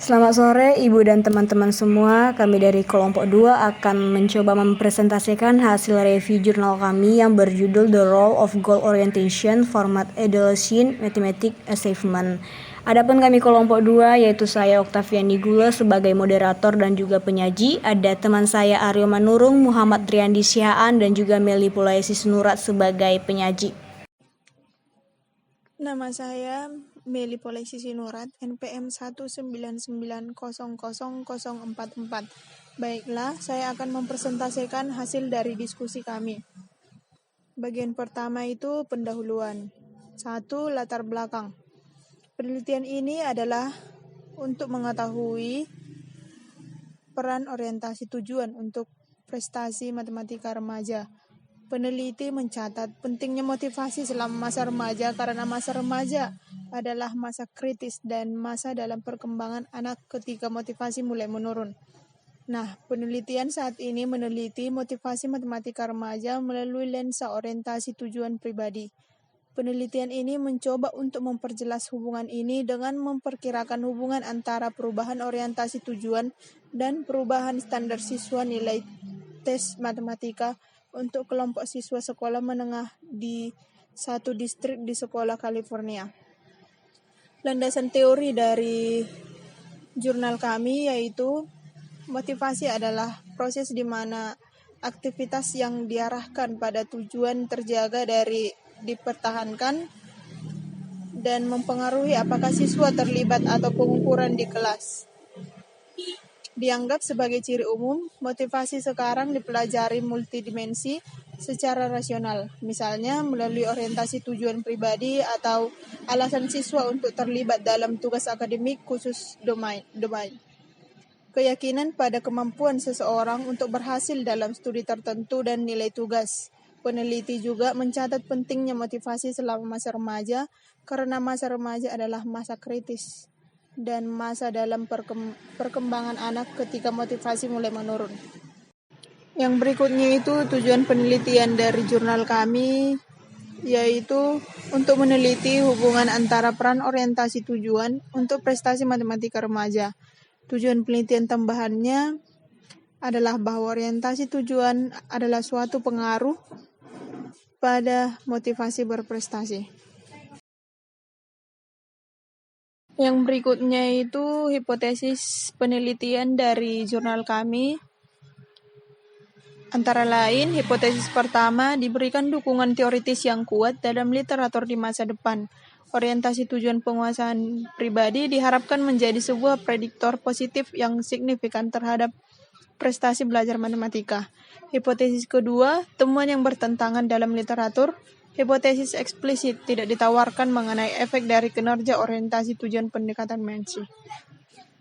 Selamat sore Ibu dan teman-teman semua. Kami dari kelompok 2 akan mencoba mempresentasikan hasil review jurnal kami yang berjudul The Role of Goal Orientation Format Adolescent Mathematics Achievement. Adapun kami kelompok 2 yaitu saya Oktaviani Gula sebagai moderator dan juga penyaji. Ada teman saya Aryo Manurung, Muhammad Riyandi Sihaan dan juga Meli Pulaisi Sunurat sebagai penyaji. Nama saya Meli Polisi Sinurat, NPM 199000044. Baiklah, saya akan mempresentasikan hasil dari diskusi kami. Bagian pertama itu pendahuluan. 1. Latar belakang. Penelitian ini adalah untuk mengetahui peran orientasi tujuan untuk prestasi matematika remaja. Peneliti mencatat pentingnya motivasi selama masa remaja karena masa remaja adalah masa kritis dan masa dalam perkembangan anak ketika motivasi mulai menurun. Nah, penelitian saat ini meneliti motivasi matematika remaja melalui lensa orientasi tujuan pribadi. Penelitian ini mencoba untuk memperjelas hubungan ini dengan memperkirakan hubungan antara perubahan orientasi tujuan dan perubahan standar siswa nilai tes matematika untuk kelompok siswa sekolah menengah di satu distrik di sekolah California. Landasan teori dari jurnal kami yaitu motivasi adalah proses di mana aktivitas yang diarahkan pada tujuan terjaga dari dipertahankan dan mempengaruhi apakah siswa terlibat atau pengukuran di kelas. Dianggap sebagai ciri umum, motivasi sekarang dipelajari multidimensi secara rasional, misalnya melalui orientasi tujuan pribadi atau alasan siswa untuk terlibat dalam tugas akademik khusus domain. Keyakinan pada kemampuan seseorang untuk berhasil dalam studi tertentu dan nilai tugas. Peneliti juga mencatat pentingnya motivasi selama masa remaja karena masa remaja adalah masa kritis dan masa dalam perkembangan anak ketika motivasi mulai menurun. Yang berikutnya itu tujuan penelitian dari jurnal kami, yaitu untuk meneliti hubungan antara peran orientasi tujuan untuk prestasi matematika remaja. Tujuan penelitian tambahannya adalah bahwa orientasi tujuan adalah suatu pengaruh pada motivasi berprestasi. Yang berikutnya itu hipotesis penelitian dari jurnal kami. Antara lain, hipotesis pertama diberikan dukungan teoritis yang kuat dalam literatur di masa depan. Orientasi tujuan penguasaan pribadi diharapkan menjadi sebuah prediktor positif yang signifikan terhadap prestasi belajar matematika. Hipotesis kedua, temuan yang bertentangan dalam literatur. Hipotesis eksplisit tidak ditawarkan mengenai efek dari kinerja orientasi tujuan pendekatan Mensi.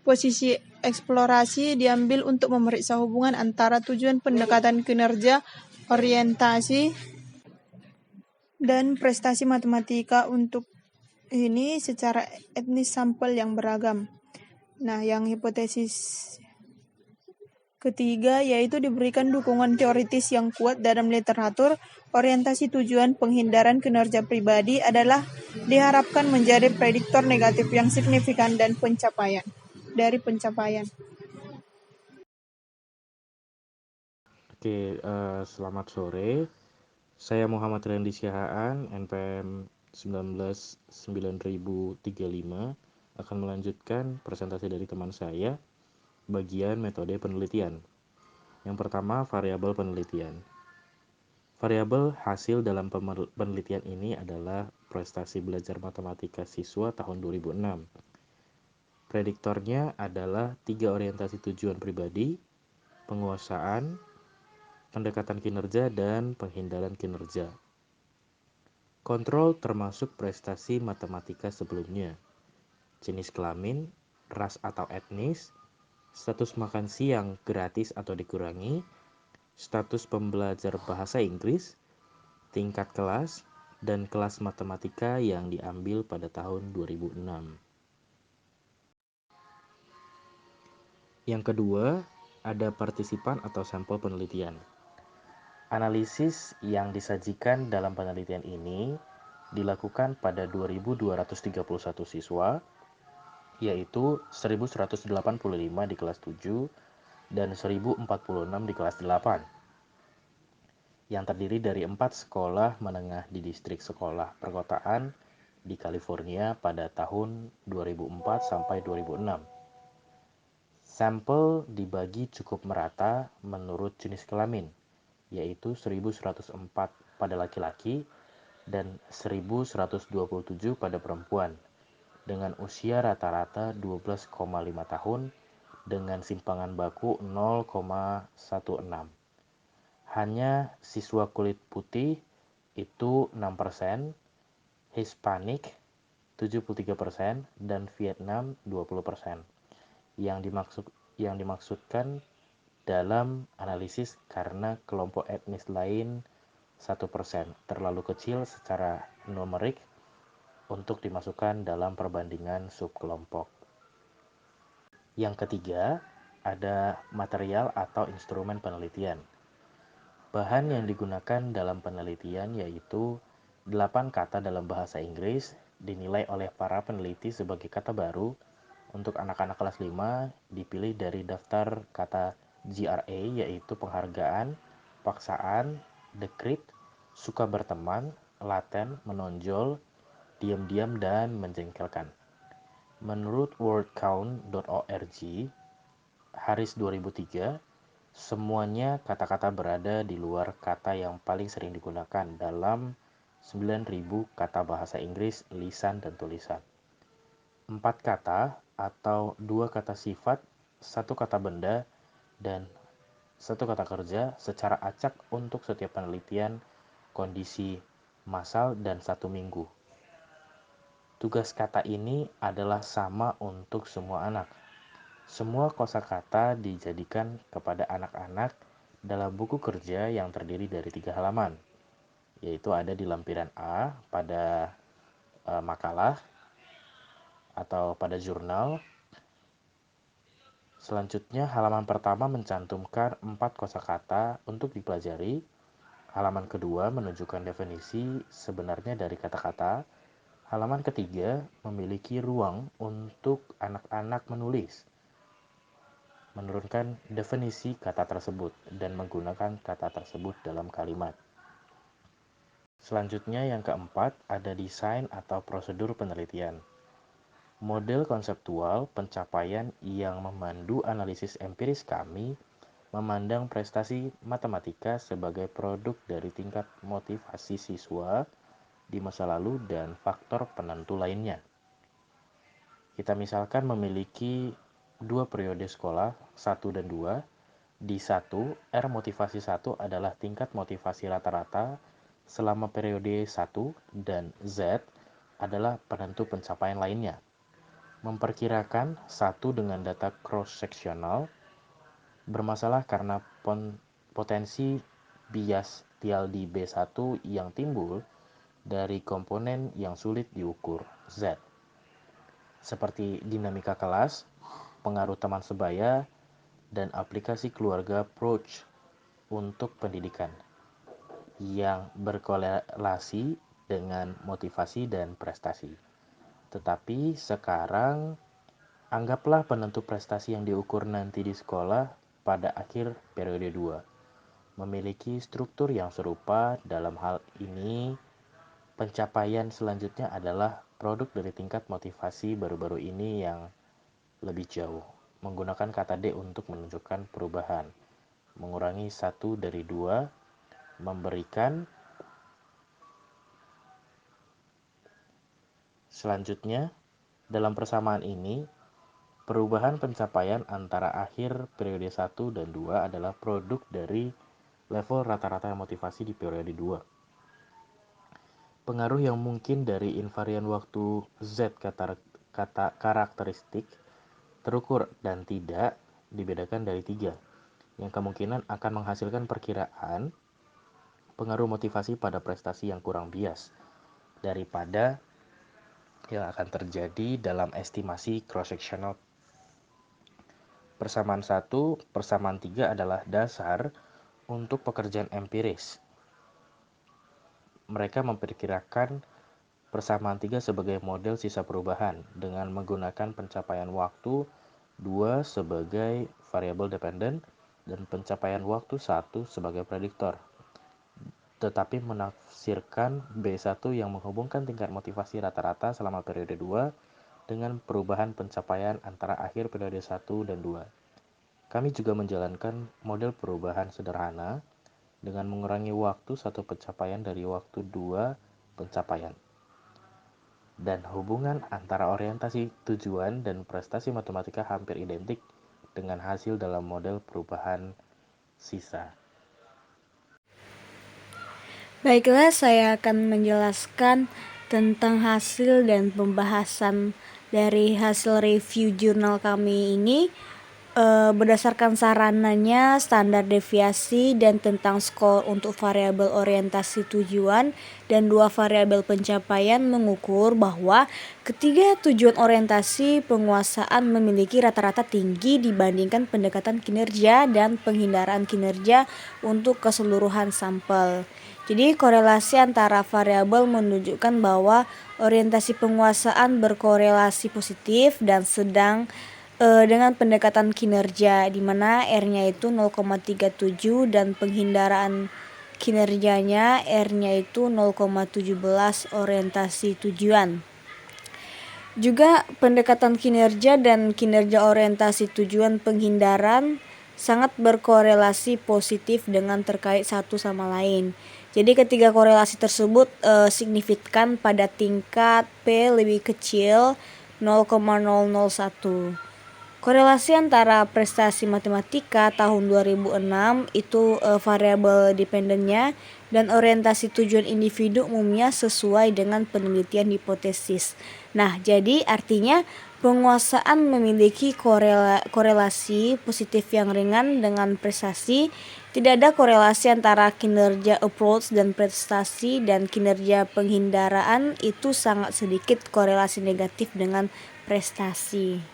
Posisi eksplorasi diambil untuk memeriksa hubungan antara tujuan pendekatan kinerja, orientasi, dan prestasi matematika untuk ini secara etnis sampel yang beragam. Nah, yang hipotesis ketiga yaitu diberikan dukungan teoritis yang kuat dalam literatur. Orientasi tujuan penghindaran kinerja pribadi adalah diharapkan menjadi prediktor negatif yang signifikan dan pencapaian. Selamat sore. Saya Muhammad Riyandi Sihaan, NPM 199035 akan melanjutkan presentasi dari teman saya bagian metode penelitian. Yang pertama, variabel penelitian. Variabel hasil dalam penelitian ini adalah prestasi belajar matematika siswa tahun 2006. Prediktornya adalah 3 orientasi tujuan pribadi, penguasaan, pendekatan kinerja, dan penghindaran kinerja. Kontrol termasuk prestasi matematika sebelumnya, jenis kelamin, ras atau etnis, status makan siang gratis atau dikurangi, status pembelajar bahasa Inggris, tingkat kelas, dan kelas matematika yang diambil pada tahun 2006. Yang kedua, ada partisipan atau sampel penelitian. Analisis yang disajikan dalam penelitian ini dilakukan pada 2.231 siswa yaitu 1185 di kelas 7 dan 1046 di kelas 8, yang terdiri dari 4 sekolah menengah di distrik sekolah perkotaan di California pada tahun 2004 sampai 2006. Sampel dibagi cukup merata menurut jenis kelamin, yaitu 1104 pada laki-laki dan 1127 pada perempuan, dengan usia rata-rata 12,5 tahun dengan simpangan baku 0,16. Hanya siswa kulit putih itu 6%, Hispanik 73%, dan Vietnam 20%. Yang dimaksudkan dalam analisis karena kelompok etnis lain 1% terlalu kecil secara numerik untuk dimasukkan dalam perbandingan subkelompok. Yang ketiga, ada material atau instrumen penelitian. Bahan yang digunakan dalam penelitian yaitu 8 kata dalam bahasa Inggris dinilai oleh para peneliti sebagai kata baru. Untuk anak-anak kelas 5 dipilih dari daftar kata GRA, yaitu penghargaan, paksaan, dekrit, suka berteman, laten, menonjol, diam-diam, dan menjengkelkan. Menurut wordcount.org, Haris 2003, semuanya kata-kata berada di luar kata yang paling sering digunakan dalam 9.000 kata bahasa Inggris lisan dan tulisan. 4 kata atau 2 kata sifat, 1 kata benda, dan 1 kata kerja secara acak untuk setiap penelitian kondisi massal dan 1 minggu. Tugas kata ini adalah sama untuk semua anak. Semua kosakata dijadikan kepada anak-anak dalam buku kerja yang terdiri dari 3 halaman, yaitu ada di lampiran A pada makalah atau pada jurnal. Selanjutnya, halaman pertama mencantumkan 4 kosakata untuk dipelajari. Halaman kedua menunjukkan definisi sebenarnya dari kata-kata. Halaman ketiga memiliki ruang untuk anak-anak menulis, menurunkan definisi kata tersebut, dan menggunakan kata tersebut dalam kalimat. Selanjutnya, yang keempat, ada desain atau prosedur penelitian. Model konseptual pencapaian yang memandu analisis empiris kami memandang prestasi matematika sebagai produk dari tingkat motivasi siswa di masa lalu dan faktor penentu lainnya. Kita misalkan memiliki 2 periode sekolah, 1 dan 2. Di 1, R motivasi 1 adalah tingkat motivasi rata-rata selama periode 1 dan Z adalah penentu pencapaian lainnya. Memperkirakan 1 dengan data cross-sectional bermasalah karena potensi bias TLD B1 yang timbul dari komponen yang sulit diukur Z, seperti dinamika kelas, pengaruh teman sebaya, dan aplikasi keluarga approach untuk pendidikan yang berkorelasi dengan motivasi dan prestasi. Tetapi sekarang anggaplah penentu prestasi yang diukur nanti di sekolah pada akhir periode 2 memiliki struktur yang serupa. Dalam hal ini, pencapaian selanjutnya adalah produk dari tingkat motivasi baru-baru ini yang lebih jauh. Menggunakan kata D untuk menunjukkan perubahan. Mengurangi 1 dari 2, memberikan. Selanjutnya, dalam persamaan ini, perubahan pencapaian antara akhir periode 1 dan 2 adalah produk dari level rata-rata motivasi di periode 2. Pengaruh yang mungkin dari invarian waktu Z kata karakteristik terukur dan tidak dibedakan dari 3, yang kemungkinan akan menghasilkan perkiraan pengaruh motivasi pada prestasi yang kurang bias daripada yang akan terjadi dalam estimasi cross-sectional. Persamaan 1, persamaan 3 adalah dasar untuk pekerjaan empiris. Mereka memperkirakan persamaan 3 sebagai model sisa perubahan dengan menggunakan pencapaian waktu 2 sebagai variabel dependen dan pencapaian waktu 1 sebagai prediktor. Tetapi menafsirkan B1 yang menghubungkan tingkat motivasi rata-rata selama periode 2 dengan perubahan pencapaian antara akhir periode 1 dan 2. Kami juga menjalankan model perubahan sederhana dengan mengurangi waktu satu pencapaian dari waktu 2 pencapaian. Dan hubungan antara orientasi tujuan dan prestasi matematika hampir identik dengan hasil dalam model perubahan sisa. Baiklah, saya akan menjelaskan tentang hasil dan pembahasan dari hasil review jurnal kami ini. Berdasarkan sarananya, standar deviasi dan tentang skor untuk variabel orientasi tujuan dan 2 variabel pencapaian mengukur bahwa ketiga tujuan orientasi penguasaan memiliki rata-rata tinggi dibandingkan pendekatan kinerja dan penghindaran kinerja untuk keseluruhan sampel. Jadi korelasi antara variabel menunjukkan bahwa orientasi penguasaan berkorelasi positif dan sedang dengan pendekatan kinerja, di mana R-nya itu 0,37 dan penghindaraan kinerjanya R-nya itu 0,17 orientasi tujuan. Juga pendekatan kinerja dan kinerja orientasi tujuan penghindaran sangat berkorelasi positif dengan terkait satu sama lain. Jadi ketiga korelasi tersebut signifikan pada tingkat P lebih kecil 0,001. Korelasi antara prestasi matematika tahun 2006 itu variabel dependennya dan orientasi tujuan individu umumnya sesuai dengan penelitian hipotesis. Nah, jadi artinya penguasaan memiliki korelasi positif yang ringan dengan prestasi. Tidak ada korelasi antara kinerja approach dan prestasi, dan kinerja penghindaraan itu sangat sedikit korelasi negatif dengan prestasi.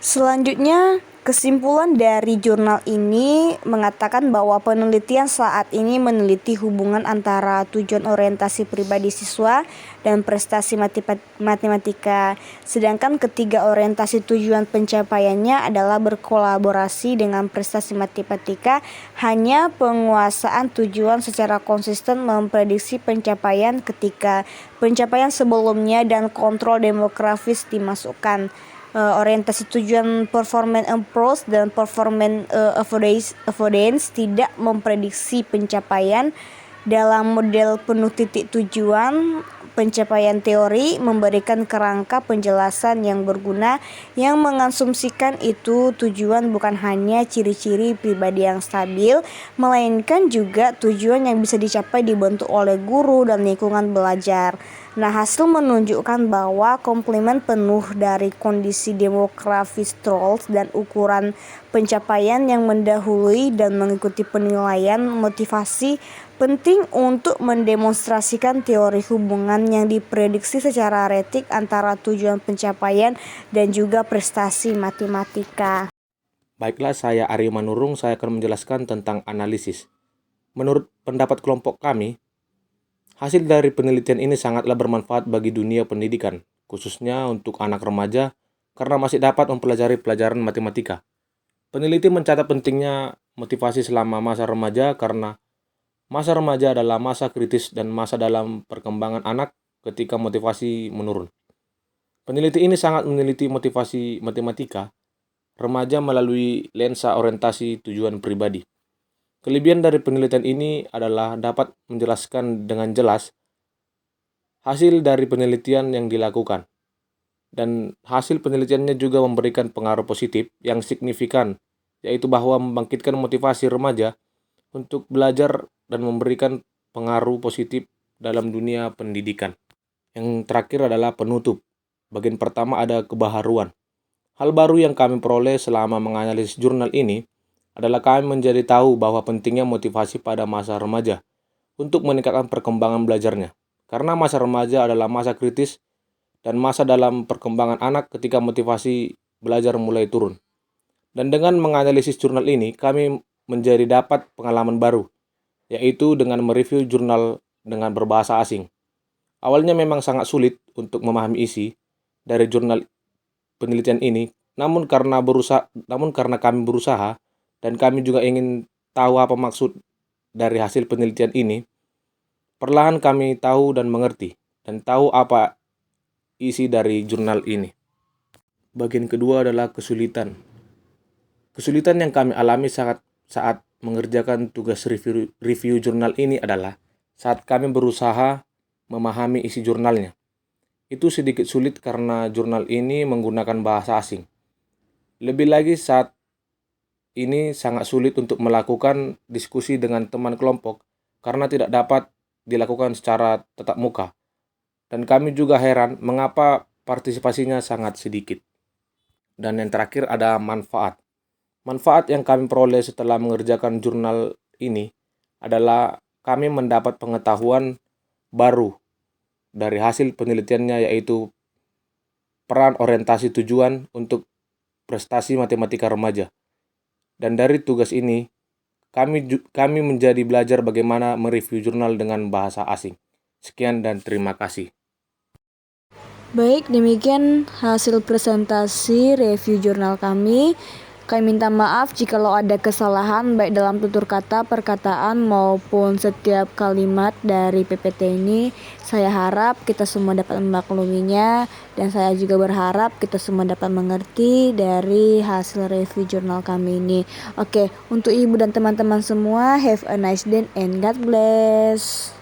Selanjutnya, kesimpulan dari jurnal ini mengatakan bahwa penelitian saat ini meneliti hubungan antara tujuan orientasi pribadi siswa dan prestasi matematika, sedangkan ketiga orientasi tujuan pencapaiannya adalah berkolaborasi dengan prestasi matematika. Hanya penguasaan tujuan secara konsisten memprediksi pencapaian ketika pencapaian sebelumnya dan kontrol demografis dimasukkan. Orientasi tujuan performance approach dan performance avoidance tidak memprediksi pencapaian dalam model penuh titik tujuan. Pencapaian teori memberikan kerangka penjelasan yang berguna yang mengasumsikan itu tujuan bukan hanya ciri-ciri pribadi yang stabil, melainkan juga tujuan yang bisa dicapai dibentuk oleh guru dan lingkungan belajar. Nah, hasil menunjukkan bahwa komplement penuh dari kondisi demografis threshold dan ukuran pencapaian yang mendahului dan mengikuti penilaian motivasi penting untuk mendemonstrasikan teori hubungan yang diprediksi secara retik antara tujuan pencapaian dan juga prestasi matematika. Baiklah, saya Aryo Manurung, saya akan menjelaskan tentang analisis. Menurut pendapat kelompok kami, hasil dari penelitian ini sangatlah bermanfaat bagi dunia pendidikan, khususnya untuk anak remaja, karena masih dapat mempelajari pelajaran matematika. Peneliti mencatat pentingnya motivasi selama masa remaja karena masa remaja adalah masa kritis dan masa dalam perkembangan anak ketika motivasi menurun. Peneliti ini sangat meneliti motivasi matematika remaja melalui lensa orientasi tujuan pribadi. Kelebihan dari penelitian ini adalah dapat menjelaskan dengan jelas hasil dari penelitian yang dilakukan. Dan hasil penelitiannya juga memberikan pengaruh positif yang signifikan, yaitu bahwa membangkitkan motivasi remaja untuk belajar dan memberikan pengaruh positif dalam dunia pendidikan. Yang terakhir adalah penutup. Bagian pertama ada kebaharuan. Hal baru yang kami peroleh selama menganalisis jurnal ini adalah kami menjadi tahu bahwa pentingnya motivasi pada masa remaja untuk meningkatkan perkembangan belajarnya. Karena masa remaja adalah masa kritis dan masa dalam perkembangan anak ketika motivasi belajar mulai turun. Dan dengan menganalisis jurnal ini, kami menjadi dapat pengalaman baru, yaitu dengan mereview jurnal dengan berbahasa asing. Awalnya memang sangat sulit untuk memahami isi dari jurnal penelitian ini, namun karena kami berusaha dan kami juga ingin tahu apa maksud dari hasil penelitian ini, perlahan kami tahu dan mengerti dan tahu apa isi dari jurnal ini. Bagian kedua adalah kesulitan. Kesulitan yang kami alami saat mengerjakan tugas review jurnal ini adalah saat kami berusaha memahami isi jurnalnya. Itu sedikit sulit karena jurnal ini menggunakan bahasa asing. Lebih lagi saat ini sangat sulit untuk melakukan diskusi dengan teman kelompok karena tidak dapat dilakukan secara tatap muka. Dan kami juga heran mengapa partisipasinya sangat sedikit. Dan yang terakhir ada manfaat. Manfaat yang kami peroleh setelah mengerjakan jurnal ini adalah kami mendapat pengetahuan baru dari hasil penelitiannya, yaitu peran orientasi tujuan untuk prestasi matematika remaja. Dan dari tugas ini, kami menjadi belajar bagaimana mereview jurnal dengan bahasa asing. Sekian dan terima kasih. Baik, demikian hasil presentasi review jurnal kami. Kami minta maaf jikalau ada kesalahan baik dalam tutur kata, perkataan maupun setiap kalimat dari PPT ini. Saya harap kita semua dapat memakluminya dan saya juga berharap kita semua dapat mengerti dari hasil review jurnal kami ini. Oke, untuk Ibu dan teman-teman semua, have a nice day and God bless.